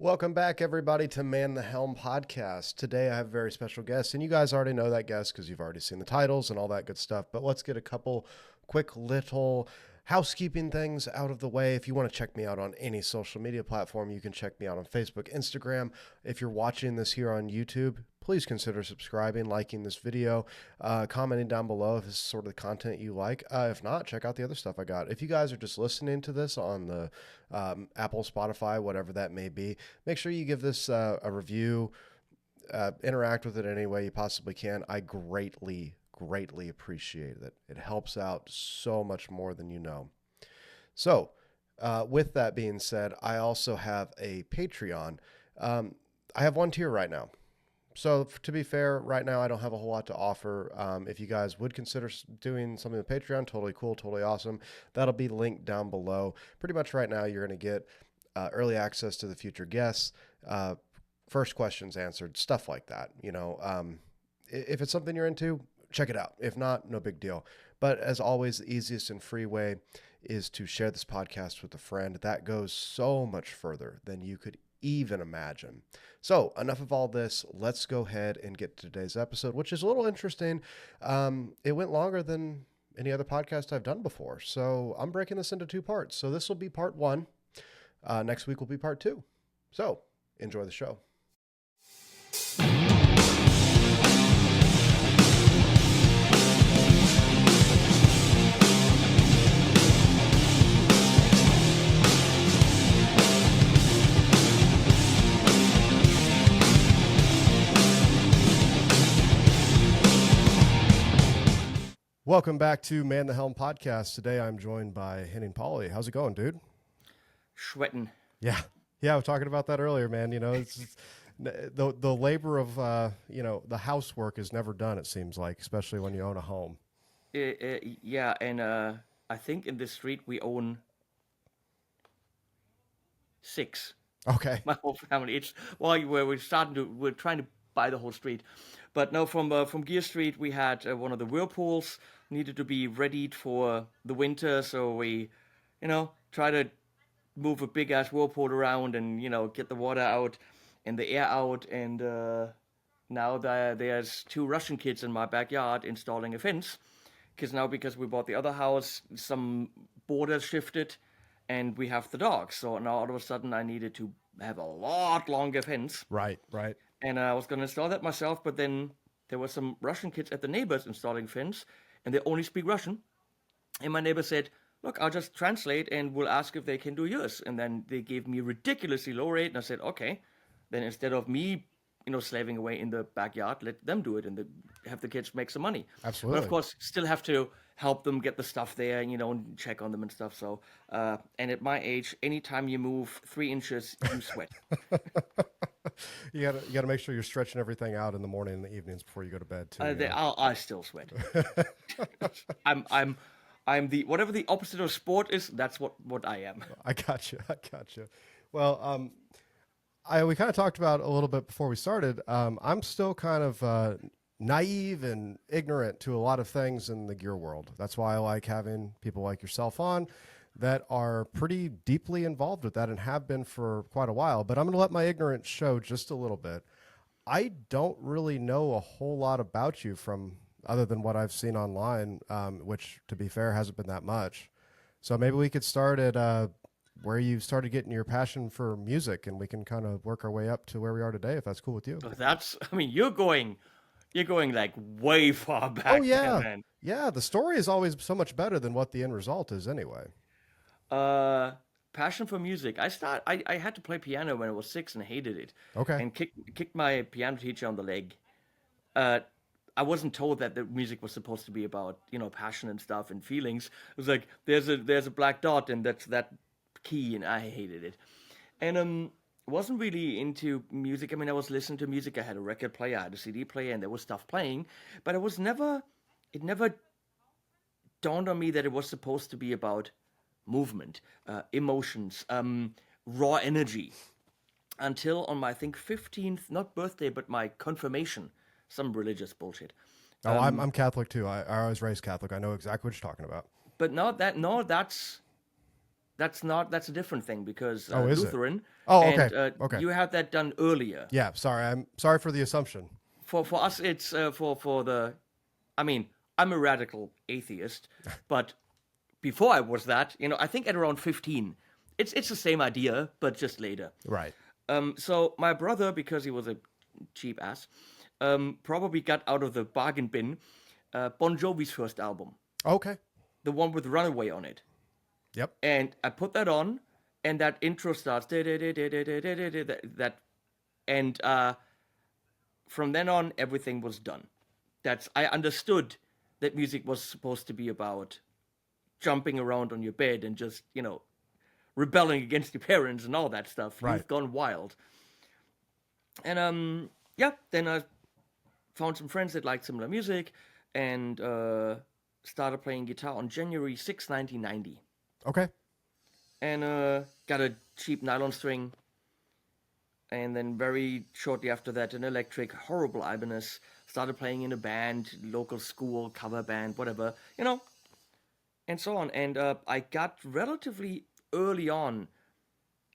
Welcome back, everybody, to Man the Helm podcast. Today, I have a very special guest, and you guys already know that guest because you've already seen the titles and all that good stuff. But let's get a couple quick little housekeeping things out of the way. If you want to check me out on any social media platform, you can check me out on Facebook, Instagram. If you're watching this here on YouTube, please consider subscribing, liking this video, commenting down below if this is sort of the content you like. If not, check out the other stuff I got. If you guys are just listening to this on the Apple, Spotify, whatever that may be, make sure you give this a review, interact with it any way you possibly can. I greatly appreciate it. It helps out so much more than you know. So, with that being said, I also have a Patreon. I have one tier right now. So to be fair, right now I don't have a whole lot to offer. If you guys would consider doing something with Patreon, totally cool, totally awesome. That'll be linked down below. Pretty much right now you're going to get early access to the future guests, first questions answered, stuff like that. If it's something you're into, check it out. If not, no big deal. But as always, the easiest and free way is to share this podcast with a friend. That goes so much further than you could even imagine. So enough of all this. Let's go ahead and get to today's episode, which is a little interesting. It went longer than any other podcast I've done before. So I'm breaking this into two parts. So this will be part one. Next week will be part two. So enjoy the show. Welcome back to Man the Helm podcast. Today I'm joined by Henning Pauly. How's it going, dude? Sweating. Yeah, I was talking about that earlier, man. It's the labor of the housework is never done. It seems like, especially when you own a home. Yeah, and I think in this street we own 6. Okay. My whole family. It's we're trying to buy the whole street, but no, from Gear Street we had one of the whirlpools needed to be readied for the winter, so we, try to move a big ass whirlpool around and get the water out and the air out, and now there's 2 Russian kids in my backyard installing a fence, because we bought the other house, some borders shifted, and we have the dogs. So now all of a sudden I needed to have a lot longer fence. Right. And I was going to install that myself, but then there were some Russian kids at the neighbors installing fence, and they only speak Russian. And my neighbor said, look, I'll just translate and we'll ask if they can do yours. And then they gave me a ridiculously low rate, and I said, okay. Then instead of me, slaving away in the backyard, let them do it and have the kids make some money. Absolutely. But of course, still have to help them get the stuff there, and check on them and stuff. So, and at my age, anytime you move 3 inches, you sweat. You gotta make sure you're stretching everything out in the morning and the evenings before you go to bed too. I still sweat. I'm the whatever the opposite of sport is. That's what I am. I got you. Well, we kind of talked about a little bit before we started. I'm still kind of naive and ignorant to a lot of things in the gear world. That's why I like having people like yourself on that are pretty deeply involved with that and have been for quite a while. But I'm going to let my ignorance show just a little bit. I don't really know a whole lot about you from other than what I've seen online, which, to be fair, hasn't been that much. So maybe we could start at where you started getting your passion for music, and we can kind of work our way up to where we are today, if that's cool with you. You're going like way far back. Oh yeah, there, man. Yeah. The story is always so much better than what the end result is, anyway. Passion for music. I had to play piano when I was 6 and hated it. Okay. And kicked my piano teacher on the leg. I wasn't told that the music was supposed to be about, passion and stuff and feelings. It was like there's a black dot and that's that key, and I hated it. And wasn't really into music. I mean, I was listening to music. I had a record player, I had a CD player, and there was stuff playing, but it never dawned on me that it was supposed to be about movement, emotions, raw energy, until on my, I think, 15th, not birthday, but my confirmation, some religious bullshit. Oh, I'm Catholic too. I was raised Catholic. I know exactly what you're talking about. But that's that's a different thing because Oh, is it? Lutheran, Oh, okay. and Okay. you had that done earlier. Yeah, sorry. I'm sorry for the assumption. For us, it's for the. I mean, I'm a radical atheist, but before I was that, I think at around 15, it's the same idea, but just later. Right. So my brother, because he was a cheap ass, probably got out of the bargain bin Bon Jovi's first album, Okay. the one with Runaway on it. Yep. And I put that on, and that intro starts, that, and from then on, everything was done. I understood that music was supposed to be about jumping around on your bed and just, rebelling against your parents and all that stuff. Right. You've gone wild. And yeah, then I found some friends that liked similar music and started playing guitar on January 6, 1990. Okay. And got a cheap nylon string. And then very shortly after that, an electric, horrible Ibanez. Started playing in a band, local school, cover band, whatever, and so on. And I got relatively early on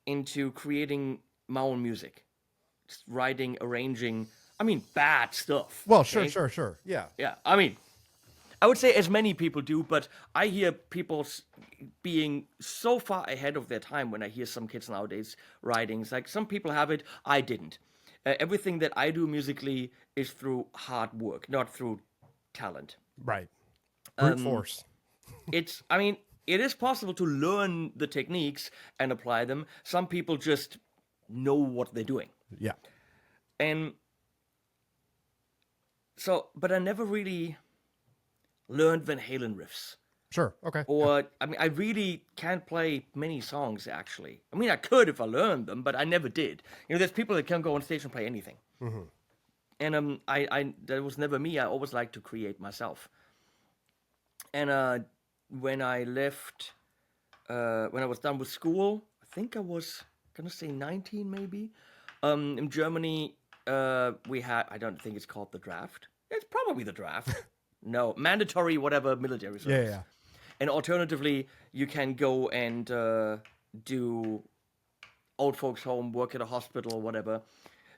into creating my own music. Just writing, arranging, bad stuff. Well, okay? sure. Yeah. Yeah, I would say as many people do, but I hear people being so far ahead of their time when I hear some kids nowadays writing. It's like some people have it, I didn't. Everything that I do musically is through hard work, not through talent. Right. Brute force. It is possible to learn the techniques and apply them. Some people just know what they're doing. Yeah. And so, but I never really learned Van Halen riffs. Sure. Okay. Or, I really can't play many songs, actually. I could if I learned them, but I never did. There's people that can go on stage and play anything. Mm-hmm. And that was never me. I always liked to create myself. And when I left, when I was done with school, I think I was going to say 19 maybe, in Germany, we had, I don't think it's called the draft. It's probably the draft. No, mandatory whatever military service. Yeah. And alternatively, you can go and do old folks home, work at a hospital or whatever.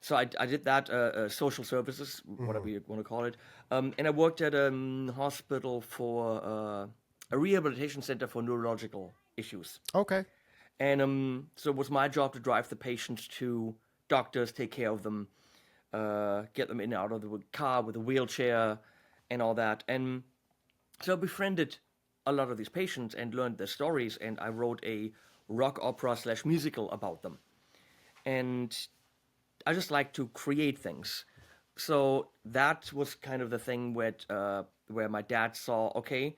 So I did that, social services, whatever you want to call it. And I worked at a hospital for a rehabilitation center for neurological issues. Okay. And so it was my job to drive the patients to doctors, take care of them, get them in and out of the car with a wheelchair and all that. And so I befriended a lot of these patients and learned their stories, and I wrote a rock opera / musical about them. And I just like to create things. So that was kind of the thing where my dad saw, okay,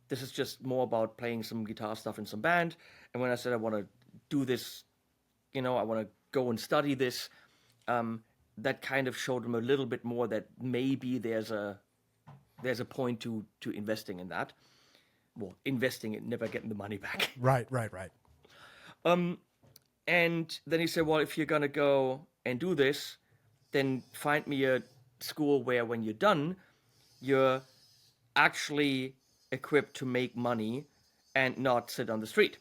this is just more about playing some guitar stuff in some band. And when I said I want to do this, I want to go and study this, that kind of showed him a little bit more that maybe there's a point to investing in that. Well, investing it, never getting the money back. Right. And then he said, well, if you're going to go and do this, then find me a school where when you're done, you're actually equipped to make money and not sit on the street.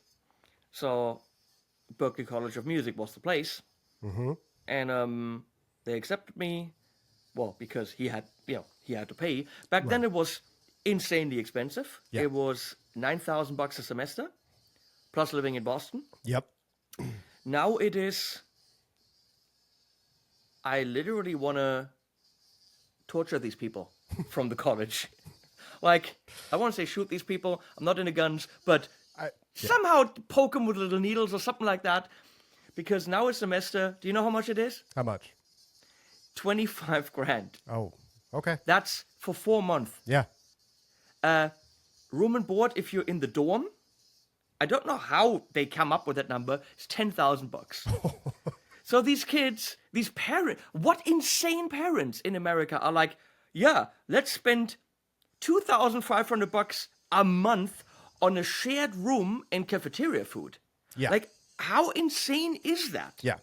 So Berklee College of Music was the place. Mm-hmm. And they accepted me, well, because he had to pay. Back then it was insanely expensive. Yeah. It was $9,000 a semester, plus living in Boston. Yep. Now it is, I literally want to torture these people from the college. Like, I want to say shoot these people. I'm not into guns, but somehow poke them with little needles or something like that. Because now a semester, do you know how much it is? How much? 25 grand. Oh, okay. That's for 4 months. Yeah. Room and board, if you're in the dorm, I don't know how they come up with that number. It's $10,000. So these kids, these parents, what insane parents in America are like, yeah, let's spend $2,500 a month on a shared room and cafeteria food. Yeah. Like, how insane is that? Yeah.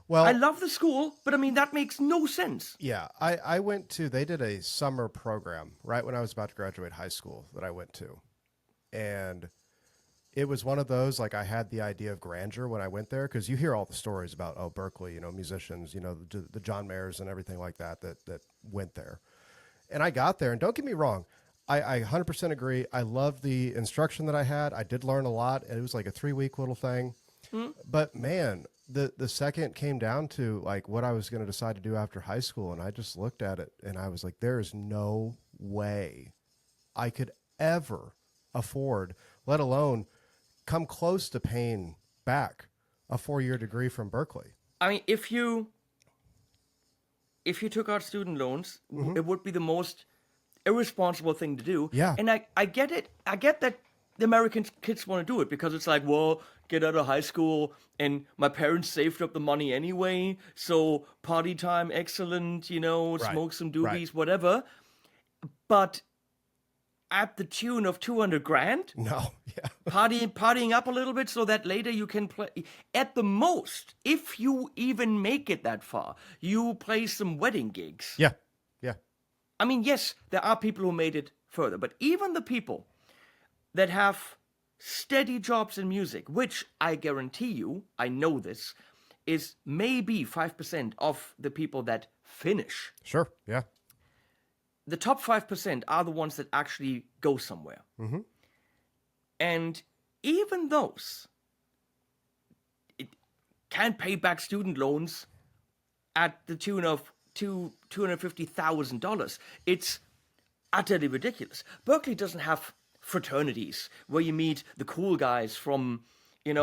Well, I love the school, but that makes no sense. Yeah. I went to, they did a summer program right when I was about to graduate high school that I went to. And it was one of those, like, I had the idea of grandeur when I went there, because you hear all the stories about, oh, Berkeley, musicians, the John Mayers and everything like that went there. And I got there, and don't get me wrong, I 100% agree. I love the instruction that I had. I did learn a lot. It was like a 3-week little thing. Hmm? But man, the second came down to like what I was going to decide to do after high school, and I just looked at it and I was like, there is no way I could ever afford, let alone come close to paying back a 4-year degree from Berkeley. I mean, if you took out student loans, it would be the most irresponsible thing to do. Yeah. And I get it. I get that the American kids want to do it because it's like, well, get out of high school and my parents saved up the money anyway. So party time, excellent, Right. smoke some Right. doobies, whatever. But at the tune of 200 grand, No. Yeah. partying up a little bit so that later you can play. At the most, if you even make it that far, you play some wedding gigs. Yeah. Yeah. I mean, yes, there are people who made it further, but even the people that have steady jobs in music, which I guarantee you, I know this, is maybe 5% of the people that finish. Sure. Yeah. The top 5% are the ones that actually go somewhere. Mm-hmm. And even those can't pay back student loans at the tune of $250,000. It's utterly ridiculous. Berkeley doesn't have fraternities where you meet the cool guys from, you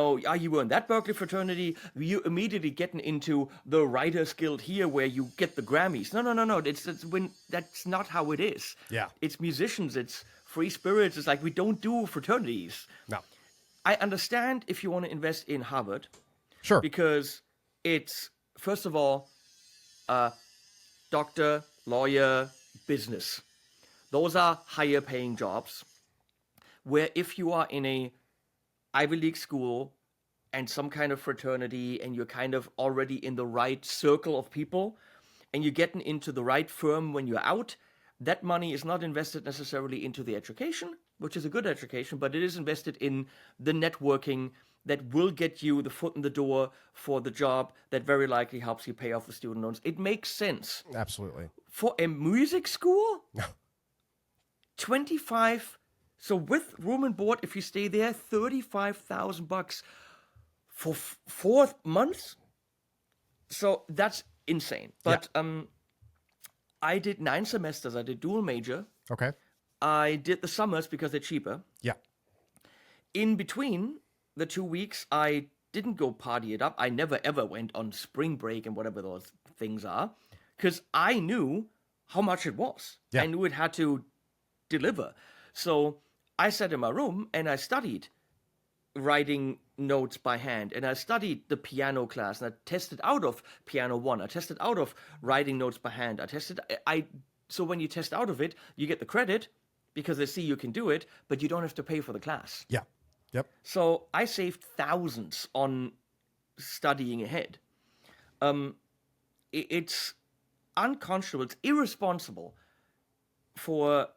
were in that Berkeley fraternity, you immediately getting into the Writers Guild here where you get the Grammys. No. That's not how it is. Yeah. It's musicians, it's free spirits. It's like we don't do fraternities. No. I understand if you want to invest in Harvard Sure. because it's, first of all, doctor, lawyer, business. Those are higher paying jobs where if you are in a Ivy League school and some kind of fraternity and you're kind of already in the right circle of people and you're getting into the right firm when you're out, that money is not invested necessarily into the education, which is a good education, but it is invested in the networking that will get you the foot in the door for the job that very likely helps you pay off the student loans. It makes sense. Absolutely. For a music school, 25, so with room and board, if you stay there, $35,000 for 4 months. So that's insane. But I did 9 semesters. I did dual major. Okay. I did the summers because they're cheaper. Yeah. In between the 2 weeks, I didn't go party it up. I never ever went on spring break and whatever those things are, because I knew how much it was. Yeah. I knew it had to deliver. So I sat in my room and I studied writing notes by hand, and I studied the piano class, and I tested out of piano 1. I tested out of writing notes by hand. So when you test out of it, you get the credit because they see you can do it, but you don't have to pay for the class. Yeah. Yep. So I saved thousands on studying ahead. It's unconscionable, it's irresponsible for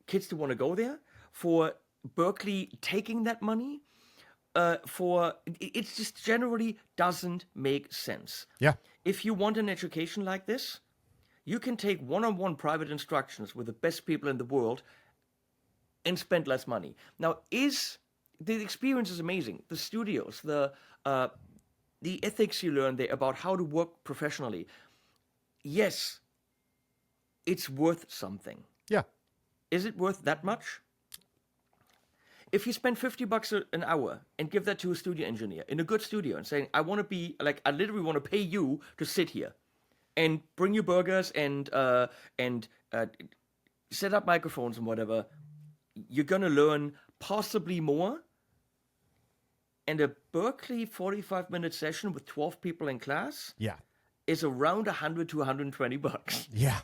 kids to want to go there, for Berkeley taking that money, it just generally doesn't make sense. Yeah. If you want an education like this, you can take one-on-one private instructions with the best people in the world and spend less money. Now, the experience is amazing. The studios, the ethics you learn there about how to work professionally. Yes, it's worth something. Yeah. Is it worth that much? If you spend $50 an hour and give that to a studio engineer in a good studio and saying, I literally want to pay you to sit here and bring you burgers and set up microphones and whatever, you're going to learn possibly more. And a Berkeley 45-minute session with 12 people in class is around $100 to $120. Yeah.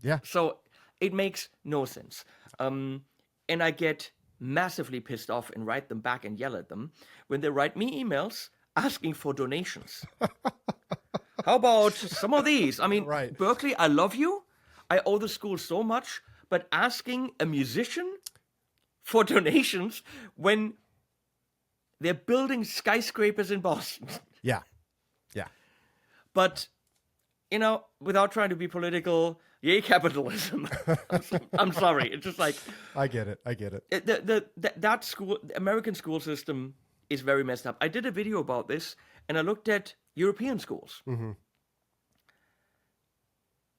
Yeah. So it makes no sense. And I get massively pissed off and write them back and yell at them when they write me emails asking for donations. How about some of these? I mean, Right. Berkeley, I love you. I owe the school so much, but asking a musician for donations when they're building skyscrapers in Boston. Yeah. Yeah. But, without trying to be political, yay capitalism. I'm sorry. It's just like I get it. that American school system is very messed up. I did a video about this, and I looked at European schools. Mm-hmm.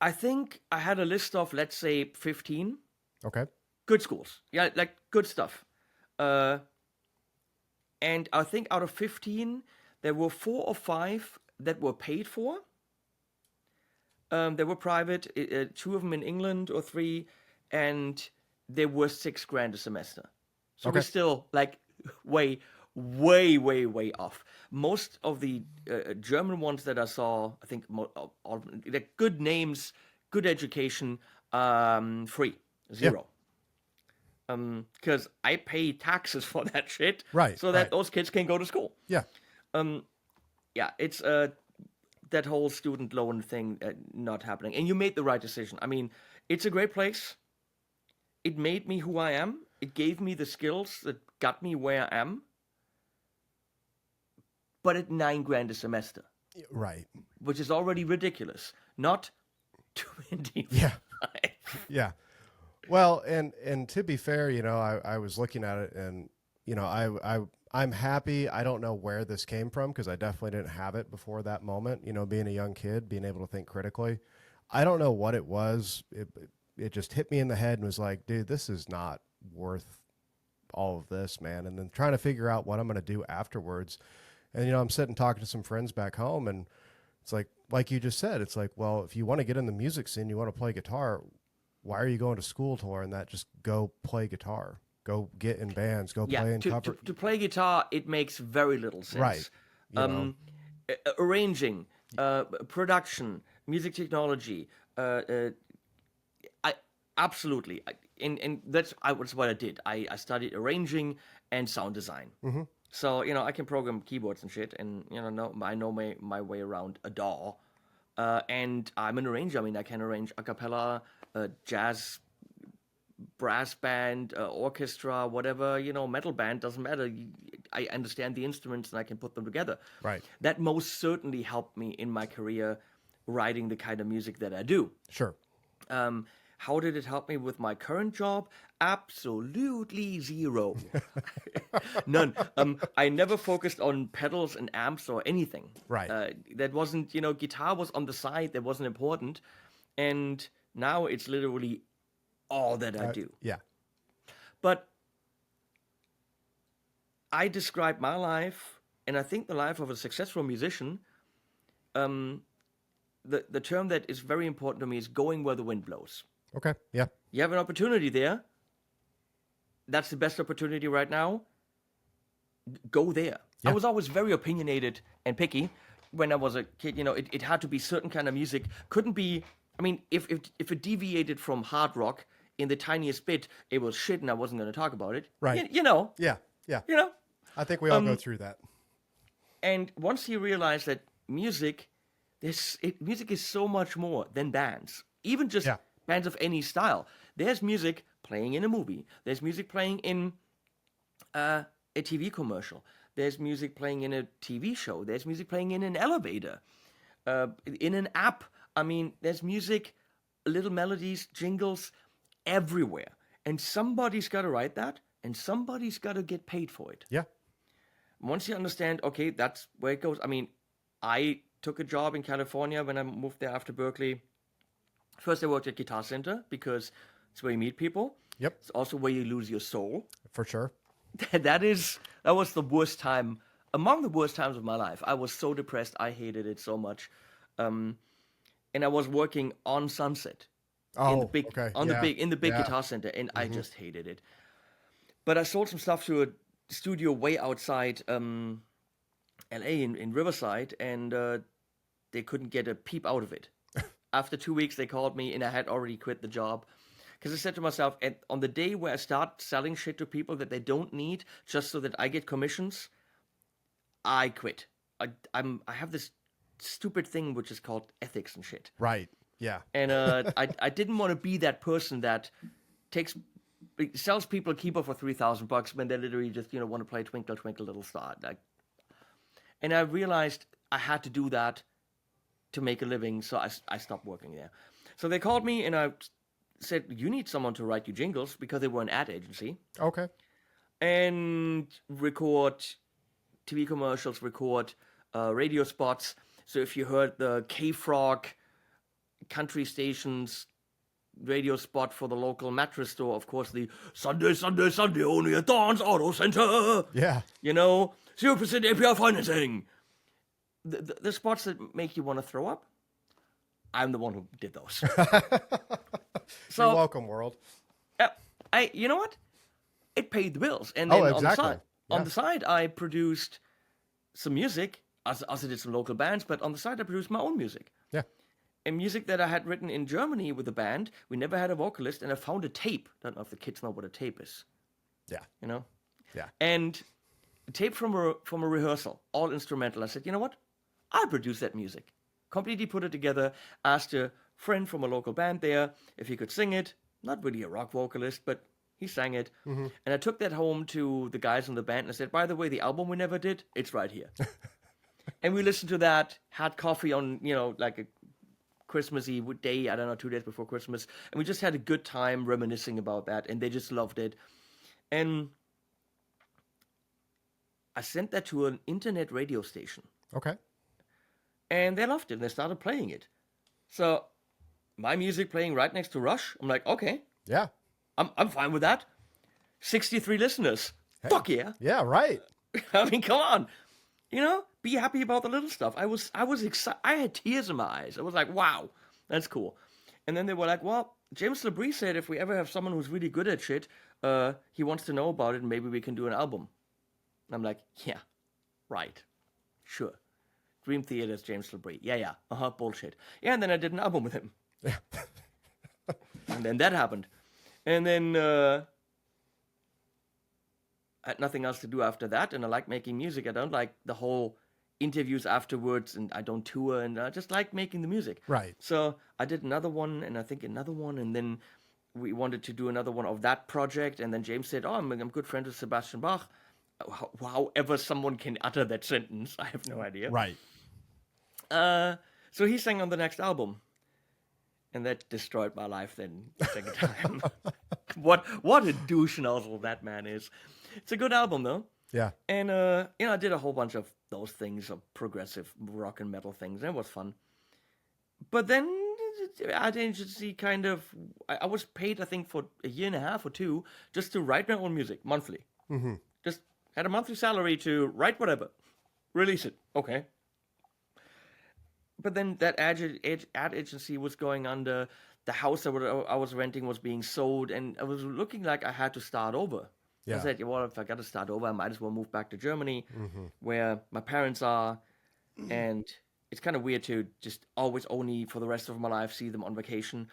I think I had a list of, let's say, 15 Okay. good schools. Yeah, like good stuff. And I think out of 15, there were 4 or 5 that were paid for. They were private, 2 of them in England or 3, and they were $6,000 a semester. So we're still like way, way, way, way off. Most of the German ones that I saw, I think all they're good names, good education, free, 0. Because I pay taxes for that shit, Right, so that right. those kids can go to school. Yeah. Yeah, it's that whole student loan thing not happening. And you made the right decision. I mean, it's a great place. It made me who I am. It gave me the skills that got me where I am. But at $9,000 a semester, Right. which is already ridiculous. Not 25. Yeah. Yeah. Well, and to be fair, I was looking at it, and I'm happy. I don't know where this came from, because I definitely didn't have it before that moment. Being a young kid, being able to think critically. I don't know what it was. It just hit me in the head and was like, dude, this is not worth all of this, man. And then trying to figure out what I'm going to do afterwards. And I'm sitting talking to some friends back home, and it's like you just said, it's like, well, if you want to get in the music scene, you want to play guitar, why are you going to school to learn that? Just go play guitar. Go get in bands. Go play in cover. To play guitar, it makes very little sense. Right. Arranging, production, music technology. I absolutely, and that's what I did. I studied arranging and sound design. Mm-hmm. So I can program keyboards and shit, and I know my way around a DAW. And I'm an arranger. I mean, I can arrange a cappella, jazz, brass band, orchestra, whatever, metal band, doesn't matter. I understand the instruments and I can put them together. Right. That most certainly helped me in my career writing the kind of music that I do. Sure. How did it help me with my current job? Absolutely 0. None. I never focused on pedals and amps or anything. Right. That wasn't, guitar was on the side, that wasn't important. And now it's literally all that I do. Yeah. But I describe my life, and I think the life of a successful musician, the term that is very important to me is going where the wind blows. Okay. Yeah. You have an opportunity there. That's the best opportunity right now. Go there. Yeah. I was always very opinionated and picky when I was a kid. It had to be certain kind of music. Couldn't be. I mean, if it deviated from hard rock in the tiniest bit, it was shit, and I wasn't going to talk about it. Right. Yeah. Yeah. I think we all go through that. And once you realize that music is so much more than bands. Even just bands of any style. There's music playing in a movie. There's music playing in a TV commercial. There's music playing in a TV show. There's music playing in an elevator, in an app. I mean, there's music, little melodies, jingles everywhere. And somebody's got to write that, and somebody's got to get paid for it. Yeah. Once you understand, okay, that's where it goes. I mean, I took a job in California when I moved there after Berkeley. First, I worked at Guitar Center because it's where you meet people. Yep. It's also where you lose your soul. For sure. That was the worst time, among the worst times of my life. I was so depressed. I hated it so much. And I was working on Sunset. In the big Guitar Center, and I just hated it. But I sold some stuff to a studio way outside LA in Riverside, and they couldn't get a peep out of it. After 2 weeks, they called me, and I had already quit the job. Because I said to myself, on the day where I start selling shit to people that they don't need, just so that I get commissions, I quit. I have this stupid thing which is called ethics and shit. Right. Yeah. And I didn't want to be that person that takes it sells people a keyboard for $3,000 when they literally just want to play Twinkle Twinkle Little Star. Like, and I realized I had to do that to make a living, so I stopped working there. So they called me and I said, you need someone to write you jingles, because they were an ad agency, Okay. and record TV commercials, record radio spots. So if you heard the K-Frog country stations radio spot for the local mattress store, of course, the Sunday, Sunday, Sunday, only at Dawn's Auto Center. Yeah. 0% APR financing. The spots that make you want to throw up, I'm the one who did those. So, you're welcome, world. you know what? It paid the bills. And then exactly. On the side, I produced some music. I also did some local bands, but on the side, I produced my own music. Yeah. And music that I had written in Germany with a band. We never had a vocalist, and I found a tape. I don't know if the kids know what a tape is. Yeah. Yeah. And a tape from a rehearsal, all instrumental. I said, you know what? I'll produce that music. Completely put it together. Asked a friend from a local band there if he could sing it. Not really a rock vocalist, but he sang it. Mm-hmm. And I took that home to the guys in the band and I said, by the way, the album we never did, it's right here. And we listened to that, had coffee on, like a Christmassy day, I don't know, 2 days before Christmas. And we just had a good time reminiscing about that. And they just loved it. And I sent that to an internet radio station. Okay. And they loved it. And they started playing it. So my music playing right next to Rush, I'm like, okay. Yeah. I'm fine with that. 63 listeners. Hey. Fuck yeah. Yeah, right. I mean, come on. Be happy about the little stuff. I was excited. I had tears in my eyes. I was like, wow, that's cool. And then they were like, well, James LeBrie said if we ever have someone who's really good at shit, he wants to know about it and maybe we can do an album. And I'm like, yeah, right. Sure. Dream Theater's James LeBrie. Yeah. Bullshit. Yeah, and then I did an album with him. Yeah. And then that happened. And then I had nothing else to do after that, and I like making music. I don't like the whole interviews afterwards, and I don't tour, and I just like making the music. Right. So I did another one, and I think another one, and then we wanted to do another one of that project, and then James said, I'm good friends with Sebastian Bach. However someone can utter that sentence, I have no idea. Right. So he sang on the next album. And that destroyed my life then the second time. What a douche nozzle that man is. It's a good album though. Yeah. And I did a whole bunch of those things, of progressive rock and metal things, and it was fun. But then ad agency kind of, I was paid I think for a year and a half or two just to write my own music monthly. Mm-hmm. Just had a monthly salary to write whatever, release it. Okay. But then that ad agency was going under. The house that I was renting was being sold, and it was looking like I had to start over. Yeah. I said, well, if I got to start over, I might as well move back to Germany, where my parents are. And it's kind of weird to just always only for the rest of my life see them on vacation.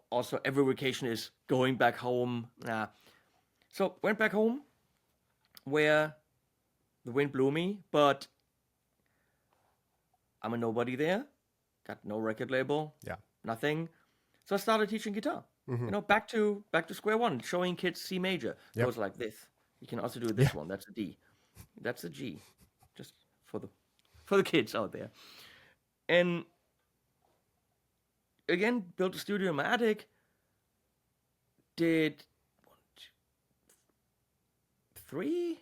Also, every vacation is going back home. So went back home, where the wind blew me, but I'm a nobody there. Got no record label. Yeah. Nothing. So I started teaching guitar. Mm-hmm. Back to square one, showing kids C major. Yep. It was like this. You can also do this one. That's a D. That's a G. Just for the kids out there. And again, built a studio in my attic. Did 4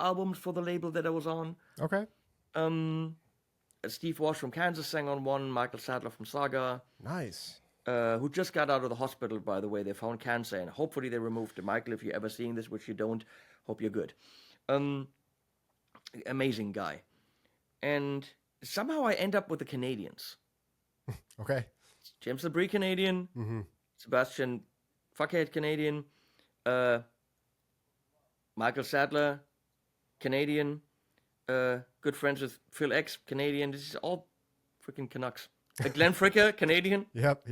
albums for the label that I was on. Okay. Steve Walsh from Kansas sang on one, Michael Sadler from Saga. Nice. Who just got out of the hospital, by the way. They found cancer, and hopefully they removed it. Michael, if you're ever seeing this, which you don't, hope you're good. Amazing guy. And somehow I end up with the Canadians. Okay. James LeBrie, Canadian. Mm-hmm. Sebastian Fuckhead, Canadian. Michael Sadler, Canadian. Good friends with Phil X, Canadian. This is all freaking Canucks. Glenn Fricker, Canadian. Yep.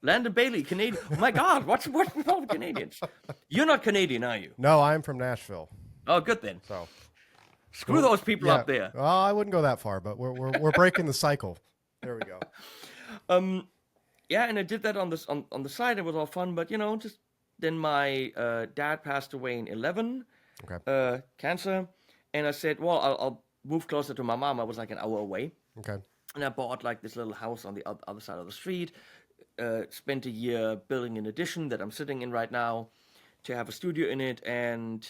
Landon Bailey, Canadian. Oh my God, what's with all the Canadians? You're not Canadian, are you? No, I'm from Nashville. Oh, good then. So screw those people up there. Well, I wouldn't go that far, but we're breaking the cycle. There we go. Yeah, and I did that on the side. It was all fun, but just Then my dad passed away in 11, Okay. cancer. And I said, well, I'll move closer to my mom. I was like an hour away. Okay. And I bought like this little house on the other side of the street. Spent a year building an addition that I'm sitting in right now to have a studio in it, and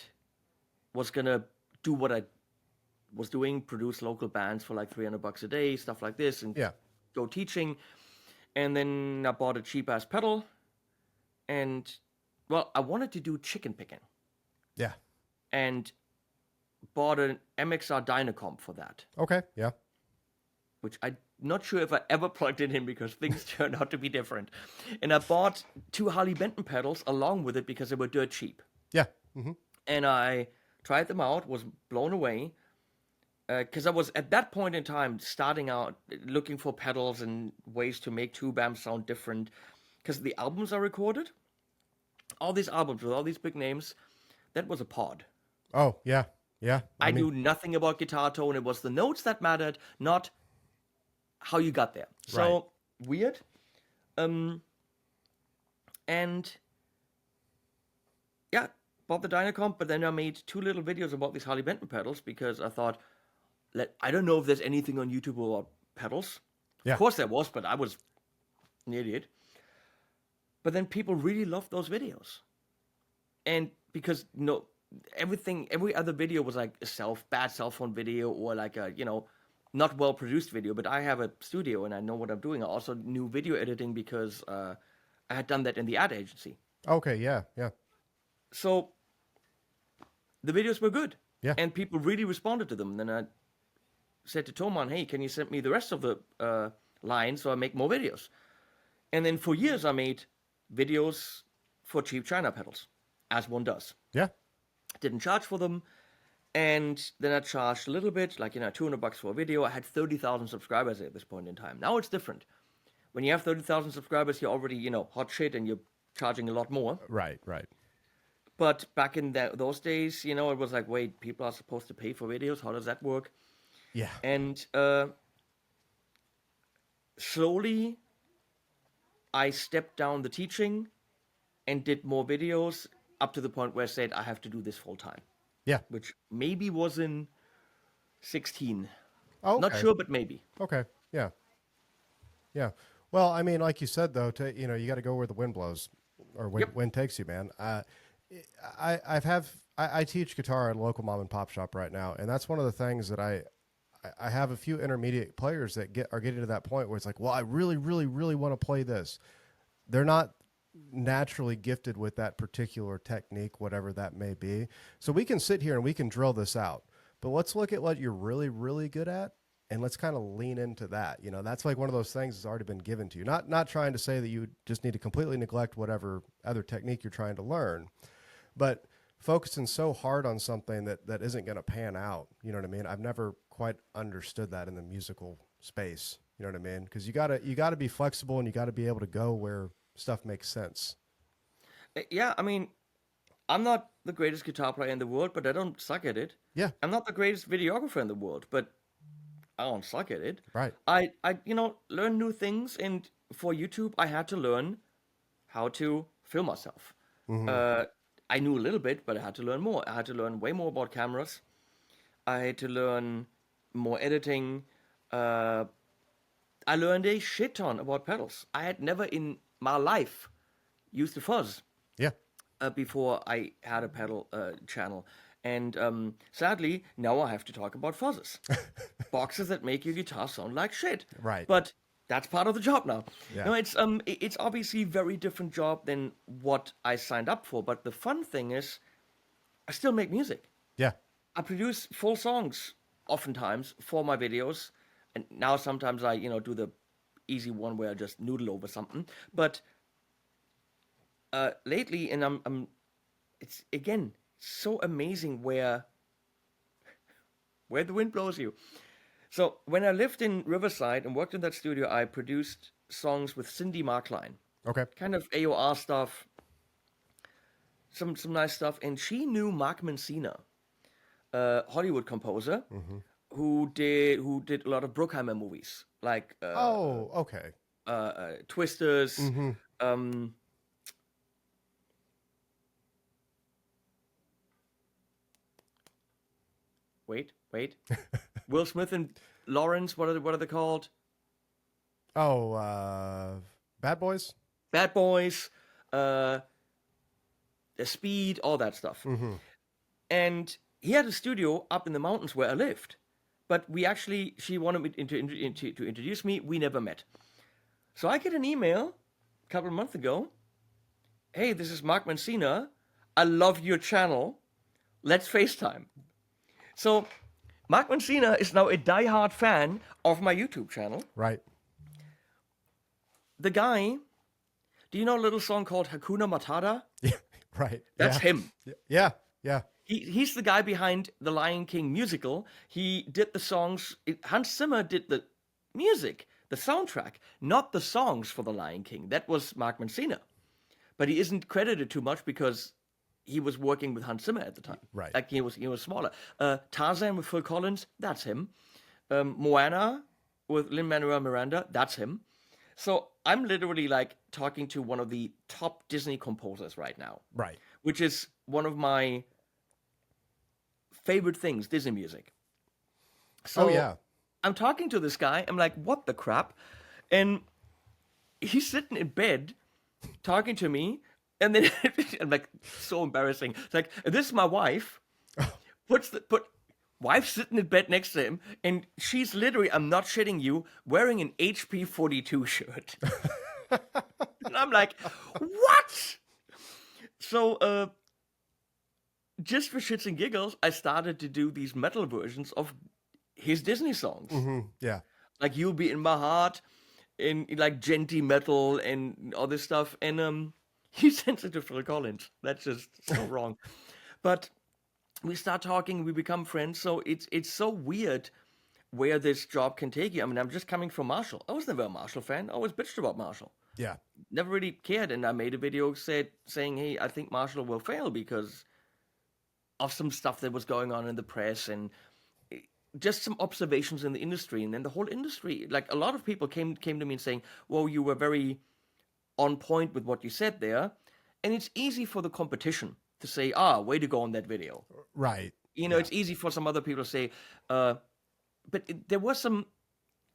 was gonna do what I was doing, produce local bands for like $300 a day, stuff like this, and Yeah. go teaching. And then I bought a cheap ass pedal, and well, I wanted to do chicken picking, Yeah. and bought an MXR Dynacomp for that, Okay. Yeah. which I'm not sure if I ever plugged it in because things turned out to be different. And I bought two Harley Benton pedals along with it because they were dirt cheap. Yeah. Mm-hmm. And I tried them out, was blown away. Because I was at that point in time starting out looking for pedals and ways to make tube amps sound different. Because the albums I recorded, all these albums with all these big names, that was a pod. Oh, yeah. Yeah. I knew nothing about guitar tone. It was the notes that mattered, not how you got there. Right. So weird. And yeah, bought the Dynacomp, but then I made two little videos about these Harley Benton pedals because I thought, I don't know if there's anything on YouTube about pedals. Yeah. Of course there was, but I was an idiot. But then people really loved those videos. And because every other video was like a bad cell phone video or like a, not well produced video. But I have a studio and I know what I'm doing. I also knew video editing because I had done that in the ad agency. Okay. Yeah. Yeah. So the videos were good. Yeah. And people really responded to them. Then I said to Toman, hey, can you send me the rest of the line so I make more videos? And then for years I made videos for cheap China pedals, as one does. Yeah. Didn't charge for them. And then I charged a little bit, like, $200 for a video. I had 30,000 subscribers at this point in time. Now it's different. When you have 30,000 subscribers, you're already, hot shit and you're charging a lot more. Right. Right. But back in those days, it was like, wait, people are supposed to pay for videos. How does that work? Yeah. And slowly, I stepped down the teaching and did more videos up to the point where I said I have to do this full time. Yeah. Which maybe was in 16. Oh, Not okay. sure, but maybe. Okay. Yeah. Yeah. Well, I mean, like you said, though, you got to go where the wind blows or wind takes you, man. I teach guitar at a local mom and pop shop right now. And that's one of the things that I have a few intermediate players that are getting to that point where it's like, well, I really, really, really want to play this. They're not naturally gifted with that particular technique, whatever that may be. So we can sit here and we can drill this out, but let's look at what you're really, really good at. And let's kind of lean into that. That's like one of those things that's already been given to you. Not trying to say that you just need to completely neglect whatever other technique you're trying to learn, but focusing so hard on something that isn't going to pan out. You know what I mean? I've never quite understood that in the musical space. You know what I mean? Because you gotta be flexible and you got to be able to go where stuff makes sense. Yeah, I mean, I'm not the greatest guitar player in the world, but I don't suck at it. Yeah. I'm not the greatest videographer in the world, but I don't suck at it. Right. I learn new things, and for YouTube, I had to learn how to film myself. I knew a little bit, but I had to learn more. I had to learn way more about cameras. I had to learn more editing. I learned a shit ton about pedals. I had never in my life used a fuzz Yeah. before I had a pedal channel. And sadly, now I have to talk about fuzzes. Boxes that make your guitar sound like shit. Right. But that's part of the job now. Yeah. No, it's obviously a very different job than what I signed up for. But the fun thing is, I still make music. Yeah. I produce full songs oftentimes for my videos. And now sometimes I, do the easy one where I just noodle over something. But lately, and it's again so amazing where the wind blows you. So when I lived in Riverside and worked in that studio, I produced songs with Cindy Markline, Okay. kind of AOR stuff, some nice stuff, and she knew Mark Mancina, Hollywood composer, who did a lot of Bruckheimer movies, like Oh, okay. Twisters. wait. Will Smith and Lawrence, what are they called? Oh, Bad Boys? Bad Boys, the Speed, all that stuff. Mm-hmm. And he had a studio up in the mountains where I lived. But she wanted me to introduce me. We never met. So I get an email a couple of months ago. Hey, this is Mark Mancina. I love your channel. Let's FaceTime. So Mark Mancina is now a diehard fan of my YouTube channel. Right. The guy, do you know a little song called Hakuna Matata? Yeah. Right. That's him. Yeah. Yeah. He's the guy behind the Lion King musical. He did the songs. Hans Zimmer did the music, the soundtrack, not the songs for the Lion King. That was Mark Mancina. But he isn't credited too much because he was working with Hans Zimmer at the time. Right. Like he was smaller. Tarzan with Phil Collins, that's him. Moana with Lin-Manuel Miranda, that's him. So I'm literally like talking to one of the top Disney composers right now. Right. Which is one of my favorite things, Disney music. So yeah. I'm talking to this guy. I'm like, what the crap? And he's sitting in bed talking to me. And then I'm like, so embarrassing. It's like, this is my wife. Wife sitting in bed next to him. And she's literally, I'm not shitting you, wearing an HP 42 shirt. And I'm like, what? So, just for shits and giggles, I started to do these metal versions of his Disney songs. Mm-hmm. Yeah. Like You'll Be in My Heart, and like Genty Metal and all this stuff. And he sends it to Phil Collins. That's just so wrong. But we start talking, we become friends. So it's so weird where this job can take you. I mean, I'm just coming from Marshall. I was never a Marshall fan. I always bitched about Marshall. Yeah. Never really cared. And I made a video saying, hey, I think Marshall will fail because of some stuff that was going on in the press and just some observations in the industry. And then the whole industry, like a lot of people came to me and saying, well, you were very on point with what you said there. And it's easy for the competition to say, way to go on that video. Right. It's easy for some other people to say, but there were some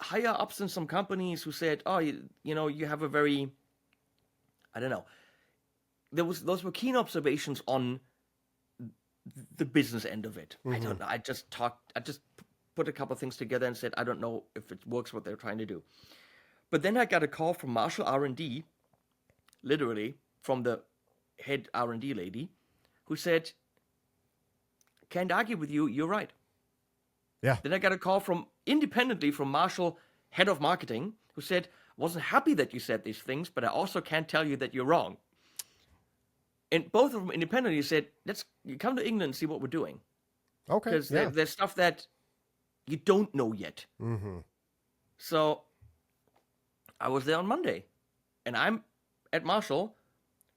higher ups in some companies who said, you have a very, I don't know. Those were keen observations on the business end of it. Mm-hmm. I don't know. I just put a couple of things together and said, I don't know if it works what they're trying to do. But then I got a call from Marshall R&D, literally from the head R&D lady, who said, can't argue with you, you're right. Yeah. Then I got a call independently from Marshall, head of marketing, who said, wasn't happy that you said these things, but I also can't tell you that you're wrong. And both of them independently said, you come to England and see what we're doing. Okay. Because there's stuff that you don't know yet. Mm-hmm. So I was there on Monday. And I'm at Marshall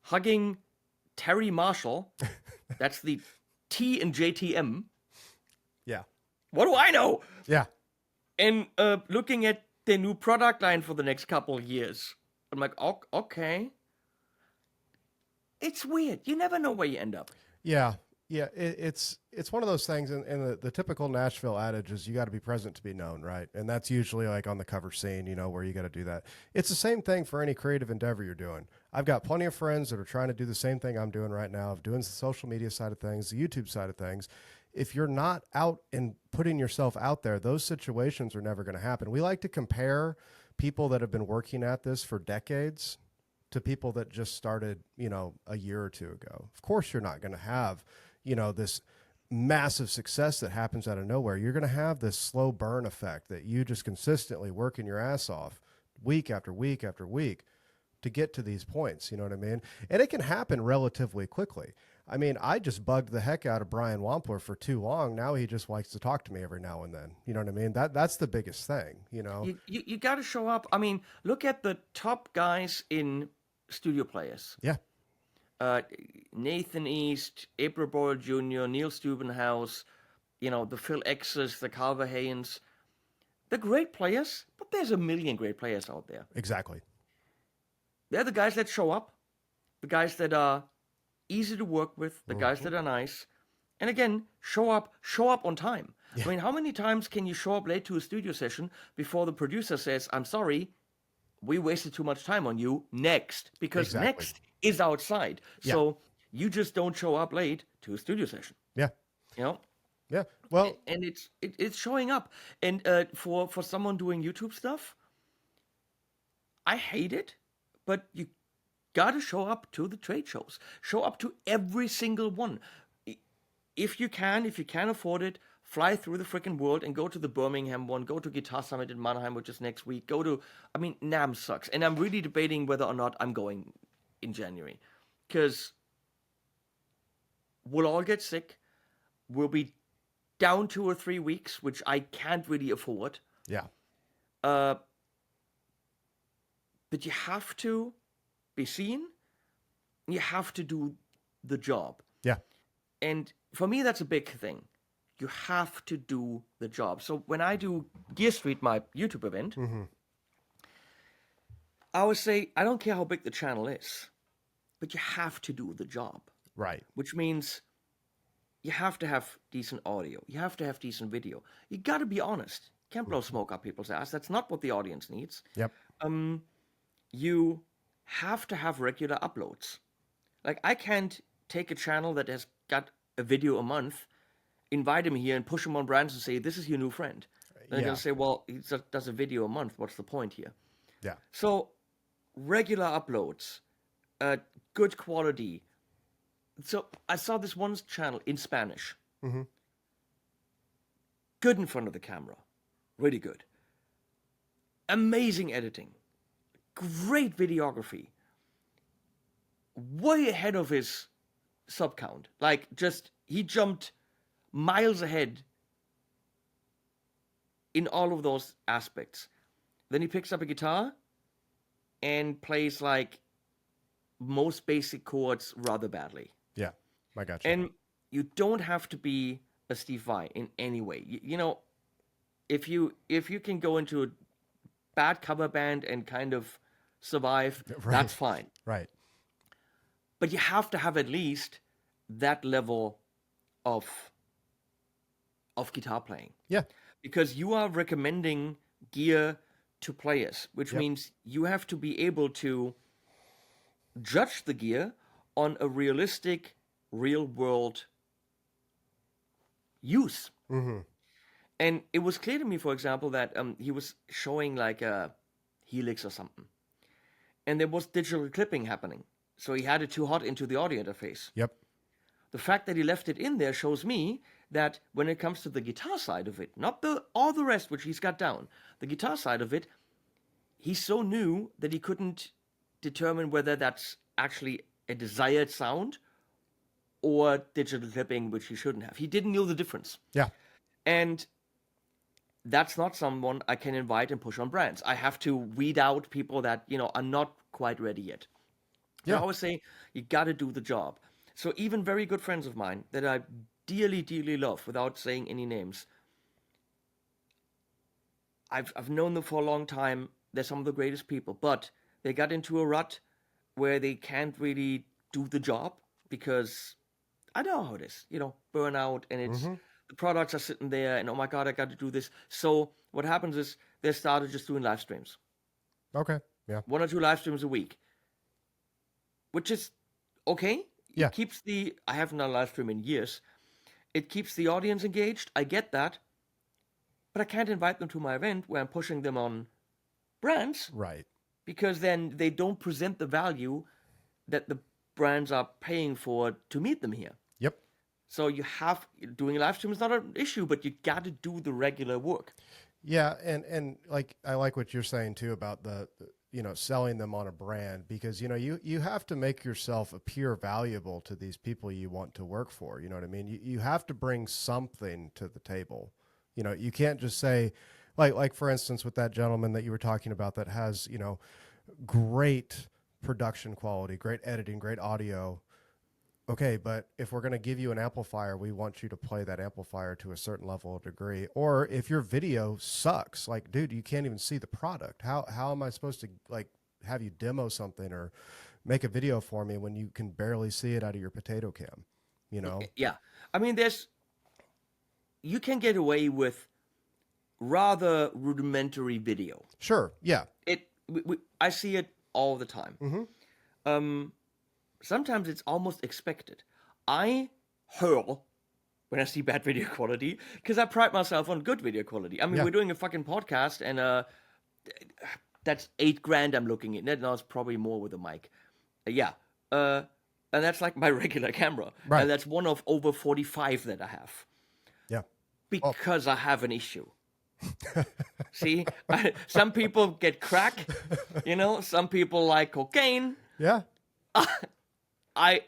hugging Terry Marshall. That's the T in JTM. Yeah. What do I know? Yeah. And looking at their new product line for the next couple of years. I'm like, okay. It's weird. You never know where you end up. Yeah. Yeah. It's one of those things. And the typical Nashville adage is you got to be present to be known, right? And that's usually like on the cover scene, where you got to do that. It's the same thing for any creative endeavor you're doing. I've got plenty of friends that are trying to do the same thing I'm doing right now, of doing the social media side of things, the YouTube side of things. If you're not out and putting yourself out there, those situations are never going to happen. We like to compare people that have been working at this for decades to people that just started, a year or two ago. Of course, you're not going to have, this massive success that happens out of nowhere. You're going to have this slow burn effect that you just consistently working your ass off week after week after week to get to these points. You know what I mean? And it can happen relatively quickly. I mean, I just bugged the heck out of Brian Wampler for too long. Now he just likes to talk to me every now and then. You know what I mean? That's the biggest thing, You got to show up. I mean, look at the top guys in studio players. Yeah. Nathan East, April Boyle Jr., Neil Steubenhouse, the Phil X's, the Calver Haynes. They're great players, but there's a million great players out there. Exactly. They're the guys that show up, the guys that are easy to work with, the guys that are nice. And again, show up on time. I Yeah, mean, how many times can you show up late to a studio session before the producer says, I'm sorry, we wasted too much time on you, next? Because exactly. next is outside. Yeah, So you just don't show up late to a studio session, yeah, you know? yeah. Well, And it's showing up. And for someone doing YouTube stuff, I hate it, but you gotta show up to the trade shows. Show up to every single one. If you can afford it, fly through the freaking world and go to the Birmingham one, go to Guitar Summit in Mannheim, which is next week. I mean, NAMM sucks. And I'm really debating whether or not I'm going in January. Because we'll all get sick. We'll be down 2 or 3 weeks, which I can't really afford. yeah, Uh, but you have to be seen. You have to do the job. yeah. And for me, that's a big thing. You have to do the job. So when I do Gear Street, my YouTube event, Mm-hmm. I always say, I don't care how big the channel is, but you have to do the job, Right. which means you have to have decent audio. You have to have decent video. You got to be honest. You can't blow smoke up people's ass. That's not what the audience needs. Yep. You have to have regular uploads. Like, I can't take a channel that has got a video a month, invite him here and push him on brands and say, this is your new friend. Then they're Yeah. going to say, well, he does a video a month. What's the point here? Yeah. So, regular uploads, good quality. So, I saw this one channel in Spanish. Mm-hmm. Good in front of the camera. Really good. Amazing editing. Great videography. Way ahead of his sub count. Like, just, he jumped miles ahead in all of those aspects. Then he picks up a guitar and plays like most basic chords rather badly. Yeah. I got you. And you don't have to be a Steve Vai in any way. You know, if you can go into a bad cover band and kind of survive, Right. that's fine. Right. But you have to have at least that level of guitar playing. Yeah. Because you are recommending gear to players, which Yep. means you have to be able to judge the gear on a realistic, real world use. Mm-hmm. And it was clear to me, for example, that he was showing like a Helix or something. And there was digital clipping happening. So he had it too hot into the audio interface. Yep. The fact that he left it in there shows me that when it comes to the guitar side of it, not all the rest which he's got down, the guitar side of it, he's so new that he couldn't determine whether that's actually a desired sound or digital clipping, which he shouldn't have. He didn't know the difference. Yeah. And that's not someone I can invite and push on brands. I have to weed out people that, are not quite ready yet. So I Yeah. always say, you got to do the job. So even very good friends of mine that I dearly, dearly love, without saying any names, I've known them for a long time. They're some of the greatest people, but they got into a rut where they can't really do the job because I know how it is, burnout, and it's Mm-hmm. the products are sitting there, and oh my god, I got to do this. So what happens is they started just doing live streams, Okay. Yeah. 1 or 2 live streams a week, which is okay. Yeah. It keeps I haven't done a live stream in years. It keeps the audience engaged. I get that, but I can't invite them to my event where I'm pushing them on brands Right. because then they don't present the value that the brands are paying for to meet them here. Yep. So doing a live stream is not an issue, but you got to do the regular work. Yeah, and like I like what you're saying too about the selling them on a brand, because you have to make yourself appear valuable to these people you want to work for. You know what I mean? You have to bring something to the table. You can't just say like for instance with that gentleman that you were talking about that has, great production quality, great editing, great audio. Okay, but if we're going to give you an amplifier, we want you to play that amplifier to a certain level of degree. Or if your video sucks, like, dude, you can't even see the product. How am I supposed to like have you demo something or make a video for me when you can barely see it out of your potato cam? Yeah. I mean, there's you can get away with rather rudimentary video. Sure. Yeah. I see it all the time. Mm-hmm. Sometimes it's almost expected. I hurl when I see bad video quality because I pride myself on good video quality. I mean, Yeah. we're doing a fucking podcast, and that's $8,000 I'm looking at. Now it's probably more with a mic. Yeah. And that's like my regular camera. Right. And that's one of over 45 that I have. Yeah. Because I have an issue. See? Some people get crack, some people like cocaine. Yeah. I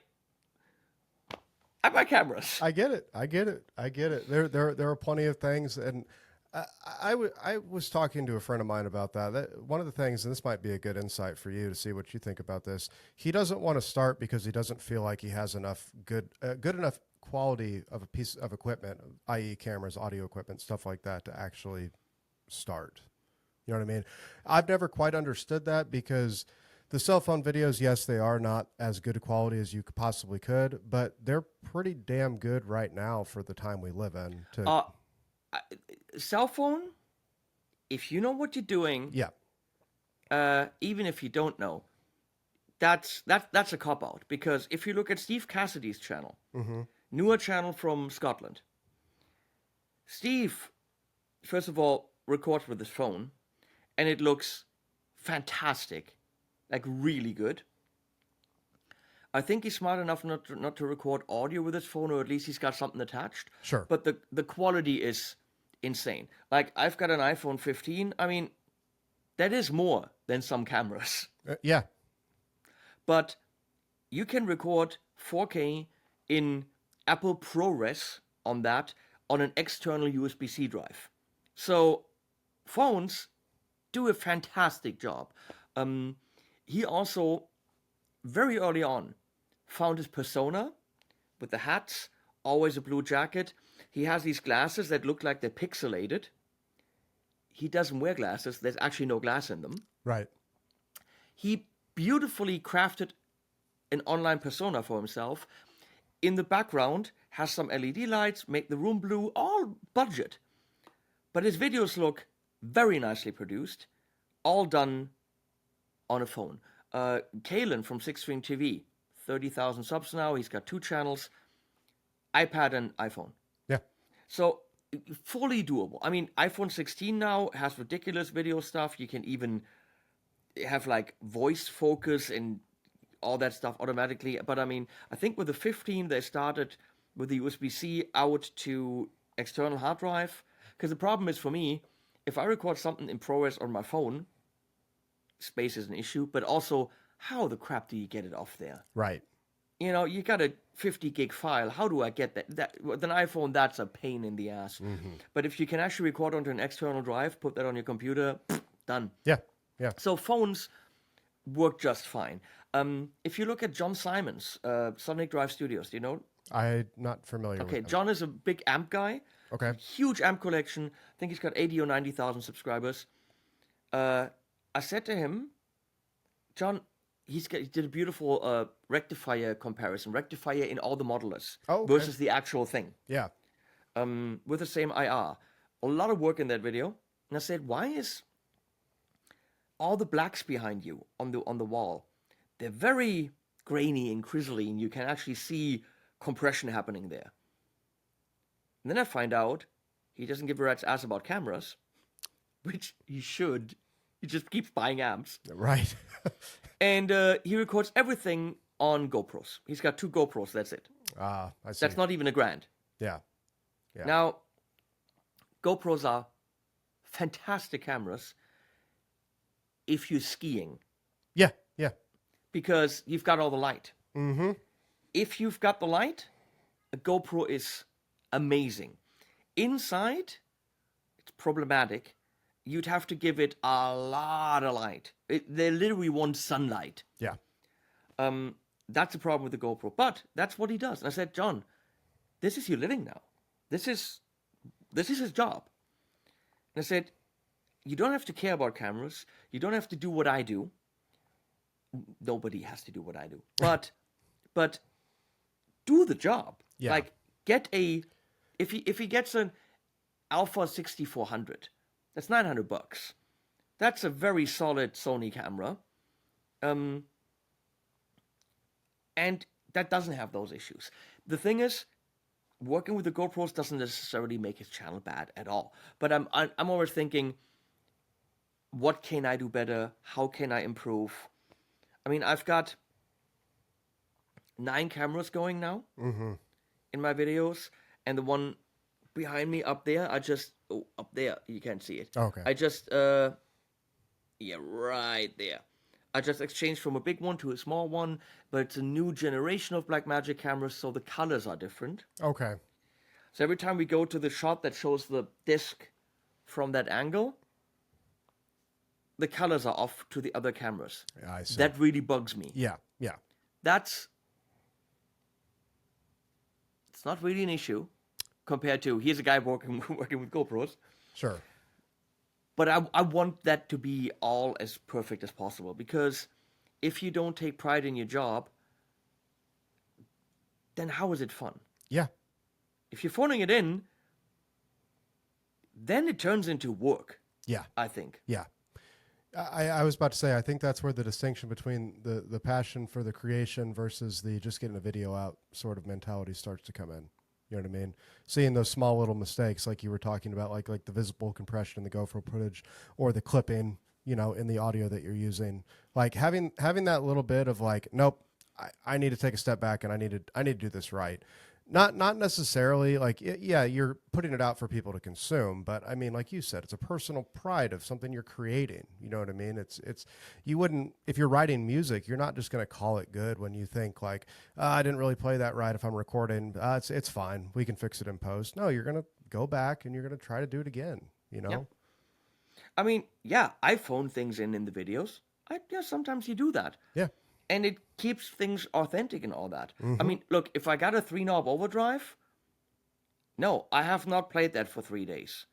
buy cameras. I get it. There are plenty of things, and I was talking to a friend of mine about that. One of the things, and this might be a good insight for you to see what you think about this. He doesn't want to start because he doesn't feel like he has enough good enough quality of a piece of equipment, i.e., cameras, audio equipment, stuff like that, to actually start. You know what I mean? I've never quite understood that because the cell phone videos, yes, they are not as good a quality as you possibly could, but they're pretty damn good right now for the time we live in. Cell phone, if you know what you're doing, yeah, even if you don't know, that's a cop out. Because if you look at Steve Cassidy's channel, newer channel from Scotland, Steve, first of all, records with his phone, and it looks fantastic, like really good. I think he's smart enough not to record audio with his phone, or at least he's got something attached. Sure. But the quality is insane. Like, I've got an iPhone 15. I mean, that is more than some cameras. Yeah. But you can record 4K in Apple ProRes on that on an external USB-C drive. So phones do a fantastic job. He also, very early on, found his persona with the hats, always a blue jacket. He has these glasses that look like they're pixelated. He doesn't wear glasses. There's actually no glass in them. Right. He beautifully crafted an online persona for himself. In the background, has some LED lights, make the room blue, all budget. But his videos look very nicely produced, all done on a phone. Kalen from Six String TV, 30,000 subs now. He's got 2 channels, iPad and iPhone. Yeah. So fully doable. I mean, iPhone 16 now has ridiculous video stuff. You can even have like voice focus and all that stuff automatically. But I mean, I think with the 15, they started with the USB-C out to external hard drive. Because the problem is for me, if I record something in ProRes on my phone, space is an issue, but also how the crap do you get it off there? Right. You got a 50 gig file. How do I get that? With an iPhone, that's a pain in the ass. But if you can actually record onto an external drive, put that on your computer, done. Yeah. Yeah. So phones work just fine. If you look at John Simon's Sonic Drive Studios, do you know? I'm not familiar with Okay, them. John is a big amp guy. Okay. Huge amp collection. I think he's got 80 or 90,000 subscribers. I said to him, John, he did a beautiful rectifier comparison. Rectifier in all the modelers versus the actual thing. Yeah. With the same IR. A lot of work in that video. And I said, why is all the blacks behind you on the wall, they're very grainy and crizzly, and you can actually see compression happening there. And then I find out he doesn't give a rat's ass about cameras, which he should. He just keeps buying amps. Right. And he records everything on GoPros. He's got 2 GoPros, that's it. I see. That's not even $1,000. Yeah. Yeah. Now, GoPros are fantastic cameras if you're skiing. Yeah. Yeah. Because you've got all the light. Mm-hmm. If you've got the light, a GoPro is amazing. Inside, it's problematic. You'd have to give it a lot of light. They literally want sunlight. Yeah. That's the problem with the GoPro. But that's what he does. And I said, John, this is your living now. This is his job. And I said, you don't have to care about cameras. You don't have to do what I do. Nobody has to do what I do. But do the job. Yeah. Like, get a... If he gets an Alpha 6400. That's $900. That's a very solid Sony camera. And that doesn't have those issues. The thing is, working with the GoPros doesn't necessarily make his channel bad at all. But I'm always thinking, what can I do better? How can I improve? I mean, I've got 9 cameras going now in my videos, and the one behind me up there, up there, you can't see it. Okay. I just, yeah, right there. I just exchanged from a big one to a small one, but it's a new generation of Blackmagic cameras, so the colors are different. Okay. So every time we go to the shot that shows the disc from that angle, the colors are off to the other cameras. I see. That really bugs me. Yeah. Yeah. It's not really an issue compared to, here's a guy working with GoPros. Sure. But I want that to be all as perfect as possible, because if you don't take pride in your job, then how is it fun? Yeah. If you're phoning it in, then it turns into work. Yeah. I think. Yeah. I was about to say, I think that's where the distinction between the passion for the creation versus the just getting a video out sort of mentality starts to come in. You know what I mean? Seeing those small little mistakes like you were talking about, like the visible compression in the GoPro footage or the clipping, you know, in the audio that you're using, like having that little bit of like, nope, I need to take a step back and I need to do this right. Not necessarily like, yeah, you're putting it out for people to consume, but I mean, like you said, it's a personal pride of something you're creating. You know what I mean? It's you wouldn't, if you're writing music, you're not just going to call it good when you think like, I didn't really play that right. If I'm recording, it's fine. We can fix it in post. No, you're going to go back and you're going to try to do it again. You know? Yeah. I mean, yeah, I phone things in the videos. Sometimes you do that. Yeah. And it keeps things authentic and all that. I mean, look, if I got a 3-knob overdrive, no, I have not played that for 3 days.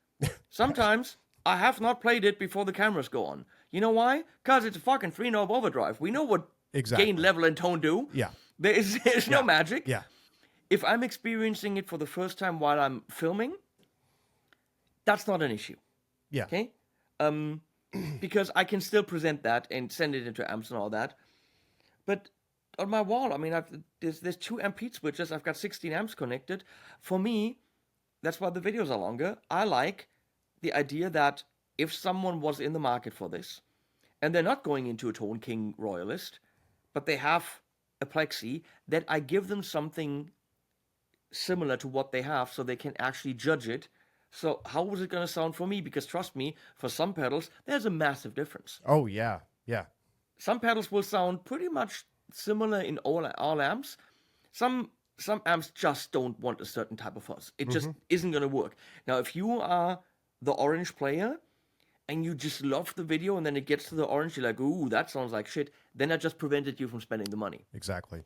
Sometimes I have not played it before the cameras go on. You know why? Because it's a fucking 3-knob overdrive. We know what gain, level, and tone do. Yeah. There's no magic. Yeah. If I'm experiencing it for the first time while I'm filming, that's not an issue. Yeah. Okay? Because I can still present that and send it into amps and all that. But on my wall, I mean, there's 2 amp heat switches. I've got 16 amps connected. For me, that's why the videos are longer. I like the idea that if someone was in the market for this, and they're not going into a Tone King Royalist, but they have a Plexi, that I give them something similar to what they have so they can actually judge it. So how is it going to sound for me? Because trust me, for some pedals, there's a massive difference. Oh, yeah. Yeah. Some pedals will sound pretty much similar in all amps. Some amps just don't want a certain type of fuzz. It just isn't going to work. Now, if you are the orange player and you just love the video and then it gets to the orange, you're like, ooh, that sounds like shit, then I just prevented you from spending the money. Exactly.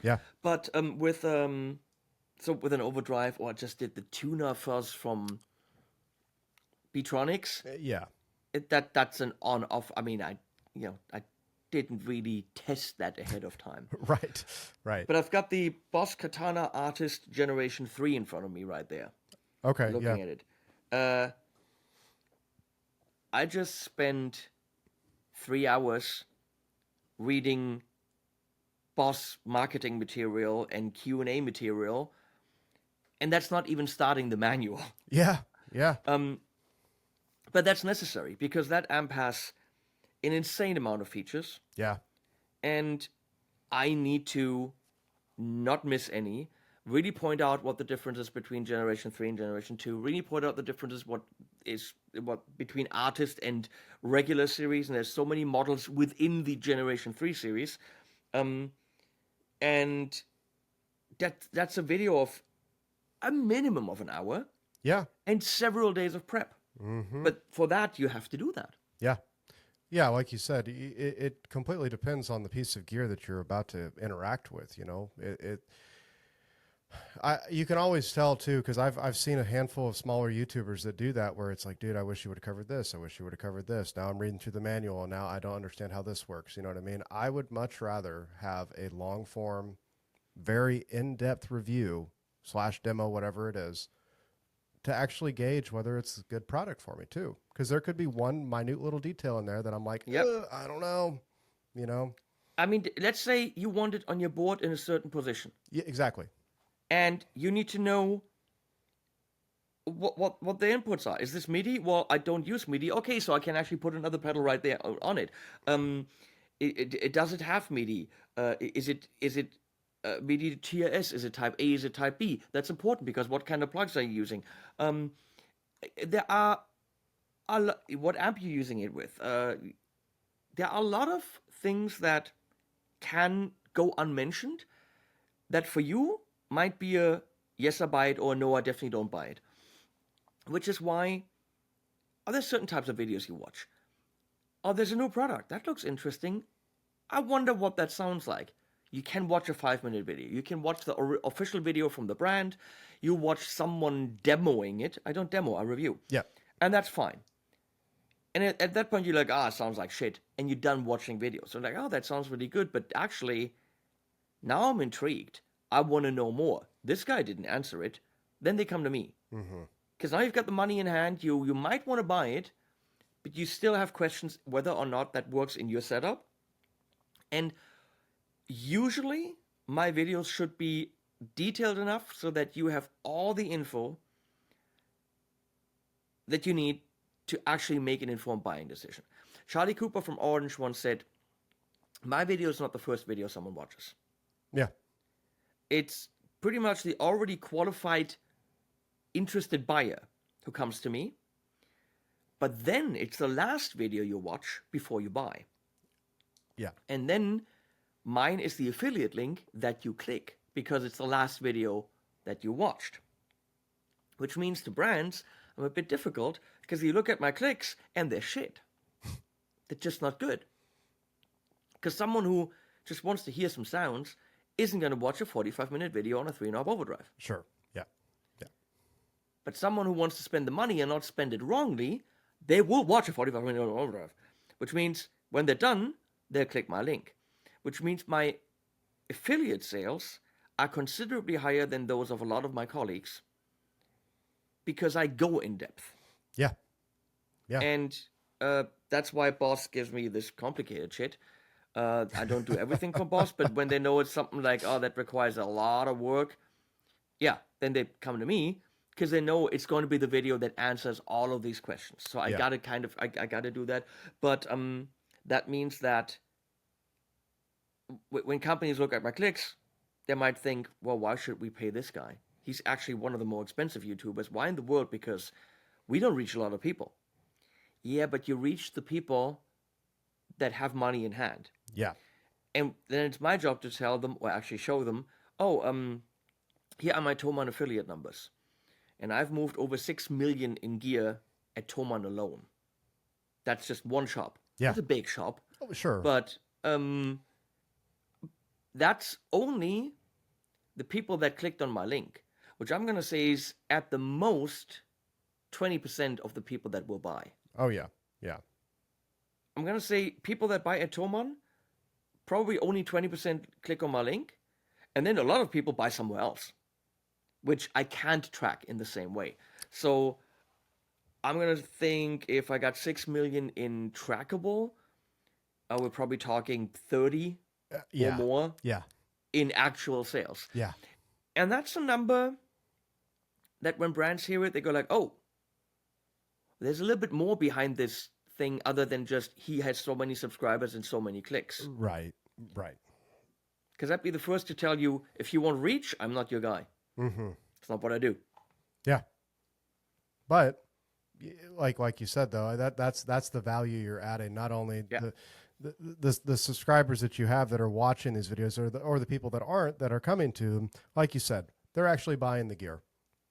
Yeah. But with an overdrive, or I just did the tuner fuzz from Beatronics. Yeah. That's an on-off. I mean, I didn't really test that ahead of time. Right. But I've got the Boss Katana Artist Generation 3 in front of me right there. Okay, looking at it. I just spent 3 hours reading Boss marketing material and Q&A material, and that's not even starting the manual. Yeah. But that's necessary because that amp has an insane amount of features. Yeah. And I need to not miss any. Really point out what the difference is between Generation 3 and Generation 2. Really point out the differences what between Artist and regular series. And there's so many models within the Generation 3 series. And that's a video of a minimum of an hour. Yeah. And several days of prep. But for that, you have to do that. Yeah. Yeah, like you said, it completely depends on the piece of gear that you're about to interact with. You know, you can always tell too, because I've seen a handful of smaller YouTubers that do that, where it's like, dude, I wish you would have covered this. I wish you would have covered this. Now I'm reading through the manual, and now I don't understand how this works. You know what I mean? I would much rather have a long form, very in-depth review / demo, whatever it is, to actually gauge whether it's a good product for me too. Because there could be one minute little detail in there that I'm like, Yep. I don't know, you know? I mean, let's say you want it on your board in a certain position, Yeah, exactly. and you need to know what the inputs are. Is this MIDI? Well, I don't use MIDI. Okay, so I can actually put another pedal right there on it. Does it have MIDI? Is it MIDI to TRS? Is it Type A? Is it Type B? That's important because what kind of plugs are you using? There are what amp you're using it with. There are a lot of things that can go unmentioned that for you might be a yes, I buy it, or no, I definitely don't buy it. Which is why are there certain types of videos you watch? Oh, there's a new product. That looks interesting. I wonder what that sounds like. You can watch a 5-minute video. You can watch the official video from the brand. You watch someone demoing it. I don't demo, I review. Yeah. And that's fine. And at that point, you're like, it sounds like shit. And you're done watching videos. So like, that sounds really good. But actually, now I'm intrigued. I want to know more. This guy didn't answer it. Then they come to me. Because now you've got the money in hand. You might want to buy it. But you still have questions whether or not that works in your setup. And usually, my videos should be detailed enough so that you have all the info that you need to actually make an informed buying decision. Charlie Cooper from Orange once said, my video is not the first video someone watches. Yeah. It's pretty much the already qualified, interested buyer who comes to me. But then it's the last video you watch before you buy. Yeah. And then mine is the affiliate link that you click because it's the last video that you watched. Which means to brands, I'm a bit difficult because you look at my clicks and they're shit. They're just not good. Because someone who just wants to hear some sounds isn't going to watch a 45-minute video on a 3-knob overdrive. Sure. Yeah. Yeah. But someone who wants to spend the money and not spend it wrongly, they will watch a 45-minute overdrive. Which means when they're done, they'll click my link. Which means my affiliate sales are considerably higher than those of a lot of my colleagues because I go in depth. Yeah. Yeah. And that's why Boss gives me this complicated shit. I don't do everything for Boss, but when they know it's something like, that requires a lot of work, then they come to me because they know it's going to be the video that answers all of these questions. So I gotta I gotta do that. But that means that when companies look at my clicks, they might think, well, why should we pay this guy? He's actually one of the more expensive YouTubers. Why in the world? Because we don't reach a lot of people. Yeah, but you reach the people that have money in hand. Yeah. And then it's my job to tell them, or actually show them, here are my Thomann affiliate numbers. And I've moved over 6 million in gear at Thomann alone. That's just one shop. Yeah. It's a big shop. Oh, sure. But that's only the people that clicked on my link, which I'm going to say is at the most 20% of the people that will buy. Oh, yeah. Yeah. I'm going to say people that buy at Thomann, probably only 20% click on my link. And then a lot of people buy somewhere else, which I can't track in the same way. So I'm going to think if I got 6 million in trackable, we're probably talking 30 or more in actual sales. Yeah. And that's a number that when brands hear it, they go like, oh, there's a little bit more behind this thing other than just he has so many subscribers and so many clicks. Right. Right. Because I'd be the first to tell you, if you want reach, I'm not your guy. Mm-hmm. It's not what I do. Yeah. But like you said though, that's the value you're adding. Not only the subscribers that you have that are watching these videos, or the people that aren't, that are coming to them, like you said, they're actually buying the gear,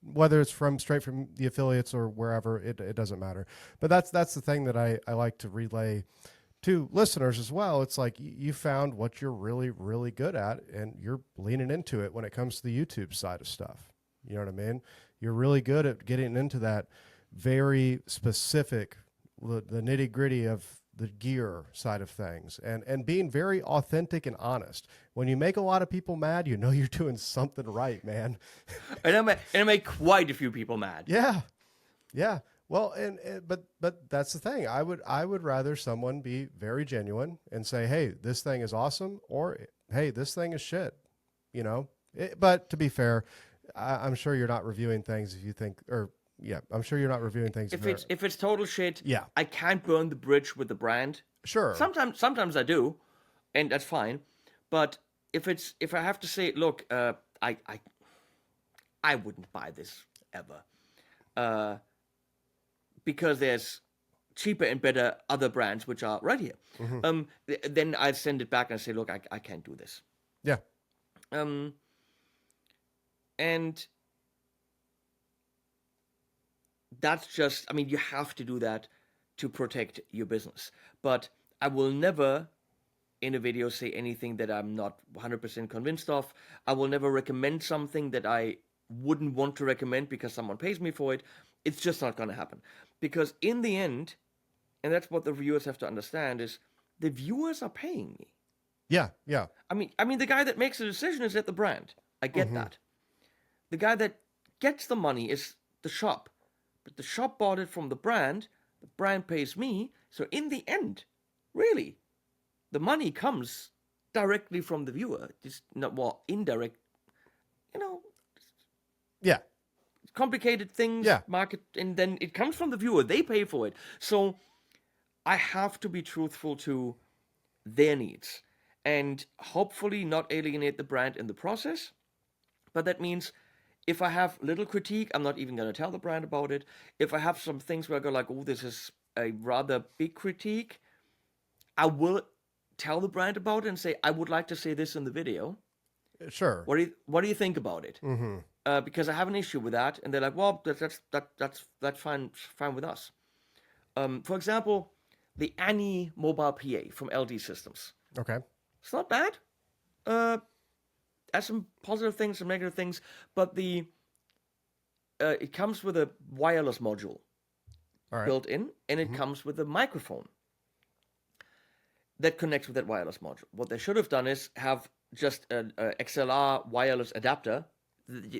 whether it's straight from the affiliates or wherever. It doesn't matter. But that's the thing that I like to relay to listeners as well. It's like you found what you're really, really good at, and you're leaning into it when it comes to the YouTube side of stuff. You know what I mean? You're really good at getting into that very specific, the nitty gritty of the gear side of things, and being very authentic and honest. When you make a lot of people mad, you know you're doing something right, man. And I made quite a few people mad. Yeah, yeah. Well, but that's the thing. I would rather someone be very genuine and say, "Hey, this thing is awesome," or "Hey, this thing is shit." You know. But to be fair, I'm sure you're not reviewing things if you think, or yeah, I'm sure you're not reviewing things. If it's total shit, Yeah. I can't burn the bridge with the brand. Sure. Sometimes I do, and that's fine. But if I have to say, look, I wouldn't buy this ever, because there's cheaper and better other brands which are right here. Then I send it back and say, look, I can't do this. Yeah. And that's just, I mean, you have to do that to protect your business. But I will never in a video say anything that I'm not 100% convinced of. I will never recommend something that I wouldn't want to recommend because someone pays me for it. It's just not going to happen. Because in the end, and that's what the viewers have to understand, is the viewers are paying me. Yeah. Yeah. I mean, the guy that makes the decision is at the brand. I get that. The guy that gets the money is the shop. But the shop bought it from the brand pays me. So in the end, really, the money comes directly from the viewer. It's not, well, indirect, Yeah. complicated things, Yeah. market, and then it comes from the viewer. They pay for it. So I have to be truthful to their needs and hopefully not alienate the brand in the process. But that means if I have little critique, I'm not even going to tell the brand about it. If I have some things where I go like, oh, this is a rather big critique, I will tell the brand about it and say, I would like to say this in the video. Sure. What do you think about it? Because I have an issue with that, and they're like, well, that's fine with us. For example, the Annie mobile PA from LD Systems. Okay. It's not bad. Has some positive things, some negative things, but it comes with a wireless module built in, and it comes with a microphone that connects with that wireless module. What they should have done is have just an XLR wireless adapter,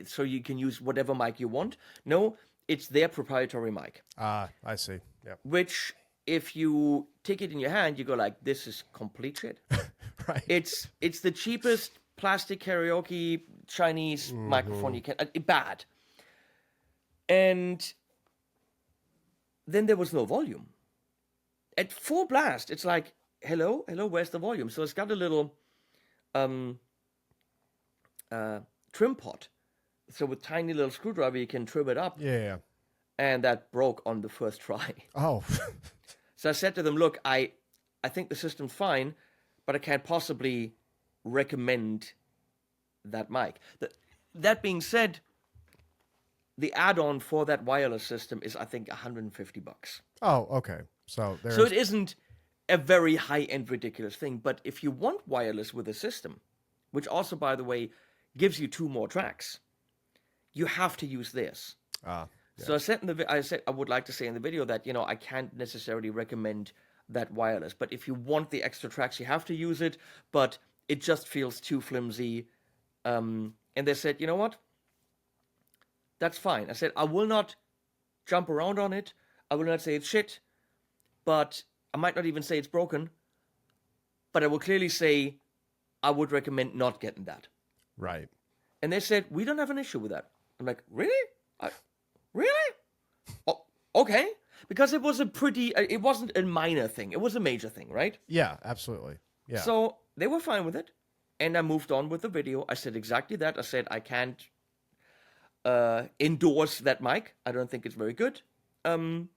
so you can use whatever mic you want. No, it's their proprietary mic. I see. Yeah. Which, if you take it in your hand, you go like, this is complete shit. Right. It's the cheapest plastic karaoke Chinese microphone you can. Bad. And then there was no volume. At full blast, it's like, hello, where's the volume? So it's got a little trim pot. So with tiny little screwdriver, you can trim it up. Yeah. And that broke on the first try. Oh. So I said to them, look, I think the system's fine, but I can't possibly recommend that mic. That being said, the add-on for that wireless system is, I think, $150. Oh, okay. So it isn't a very high-end ridiculous thing, but if you want wireless with a system, which also, by the way, gives you 2 more tracks, you have to use this. Yeah. So I said I would like to say in the video that, I can't necessarily recommend that wireless, but if you want the extra tracks, you have to use it, but it just feels too flimsy. And they said, you know what? That's fine. I said, I will not jump around on it. I will not say it's shit, but I might not even say it's broken, but I will clearly say I would recommend not getting that. Right. And they said, we don't have an issue with that. I'm like, really? Really? Oh, okay. Because it was it wasn't a minor thing. It was a major thing, right? Yeah, absolutely. Yeah. So they were fine with it. And I moved on with the video. I said exactly that. I said, I can't endorse that mic. I don't think it's very good. And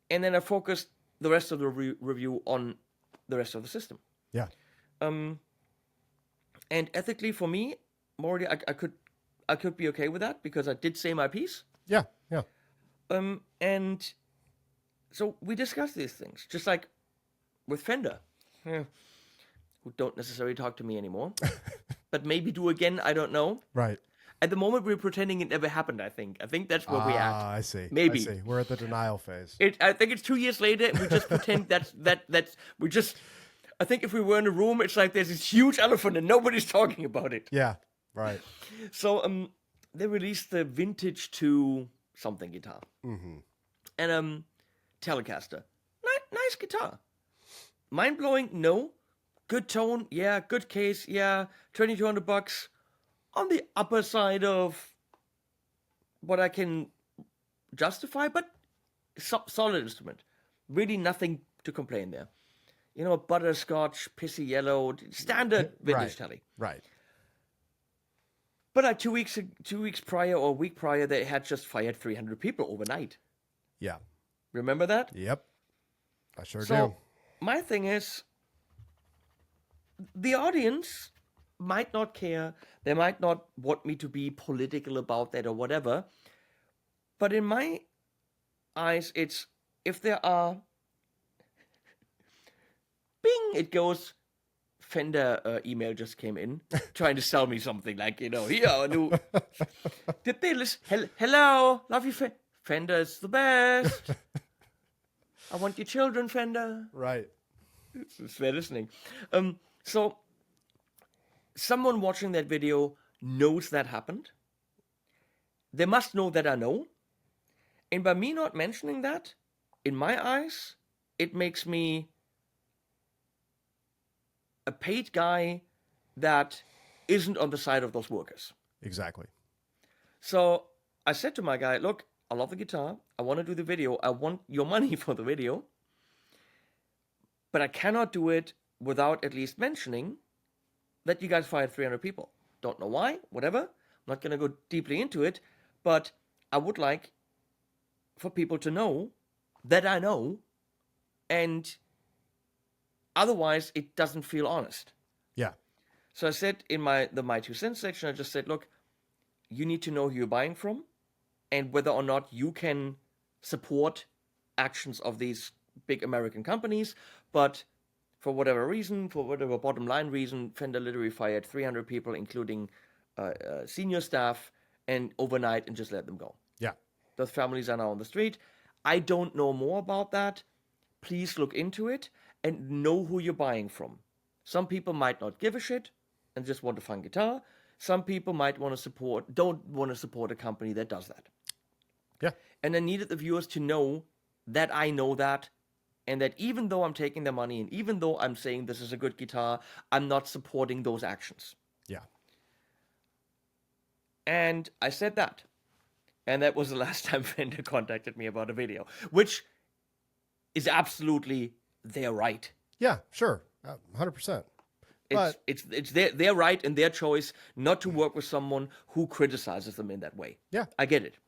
then I focused the rest of the review on the rest of the system. Yeah. And ethically, for me, Morty, I could be okay with that because I did say my piece. Yeah. Yeah. And so we discussed these things, just like with Fender, who don't necessarily talk to me anymore, but maybe do again. I don't know. Right. At the moment, we're pretending it never happened. I think that's where we're at. I see. Maybe. I see. We're at the denial phase. I think it's 2 years later, and we just pretend that's we just. I think if we were in a room, it's like there's this huge elephant and nobody's talking about it. Yeah. Right. So they released the Vintage 2 something guitar, and Telecaster, nice guitar, mind blowing. No, good tone, yeah, good case, yeah, $2,200 on the upper side of what I can justify, but solid instrument. Really nothing to complain there. Butterscotch, pissy yellow, standard vintage Tele. Right. But 2 weeks prior or a week prior, they had just fired 300 people overnight. Yeah. Remember that? Yep. I sure So do. my thing is, the audience might not care. They might not want me to be political about that or whatever. But in my eyes, it's if there are, bing, it goes. Fender email just came in trying to sell me something like, here, a new. Did they listen? Hello, love you, Fender is the best. I want your children, Fender. Right. They're listening. So someone watching that video knows that happened. They must know that I know. And by me not mentioning that, in my eyes, it makes me a paid guy that isn't on the side of those workers. Exactly. So I said to my guy, look, I love the guitar. I want to do the video. I want your money for the video. But I cannot do it without at least mentioning that you guys fired 300 people. Don't know why, whatever. I'm not going to go deeply into it. But I would like for people to know that I know, and otherwise it doesn't feel honest. Yeah. So I said in my 2 cents section, I just said, look, you need to know who you're buying from and whether or not you can support actions of these big American companies. But for whatever reason, for whatever bottom line reason, Fender literally fired 300 people, including senior staff, and overnight, and just let them go. Yeah. Those families are now on the street. I don't know more about that. Please look into it and know who you're buying from. Some people might not give a shit and just want a fun guitar. Some people might don't want to support a company that does that. Yeah. And I needed the viewers to know that I know that, and that even though I'm taking their money and even though I'm saying this is a good guitar, I'm not supporting those actions. Yeah. And I said that. And that was the last time Fender contacted me about a video, which is absolutely their right. Yeah, sure. 100%. But It's their right and their choice not to work with someone who criticizes them in that way. yeah, I get it.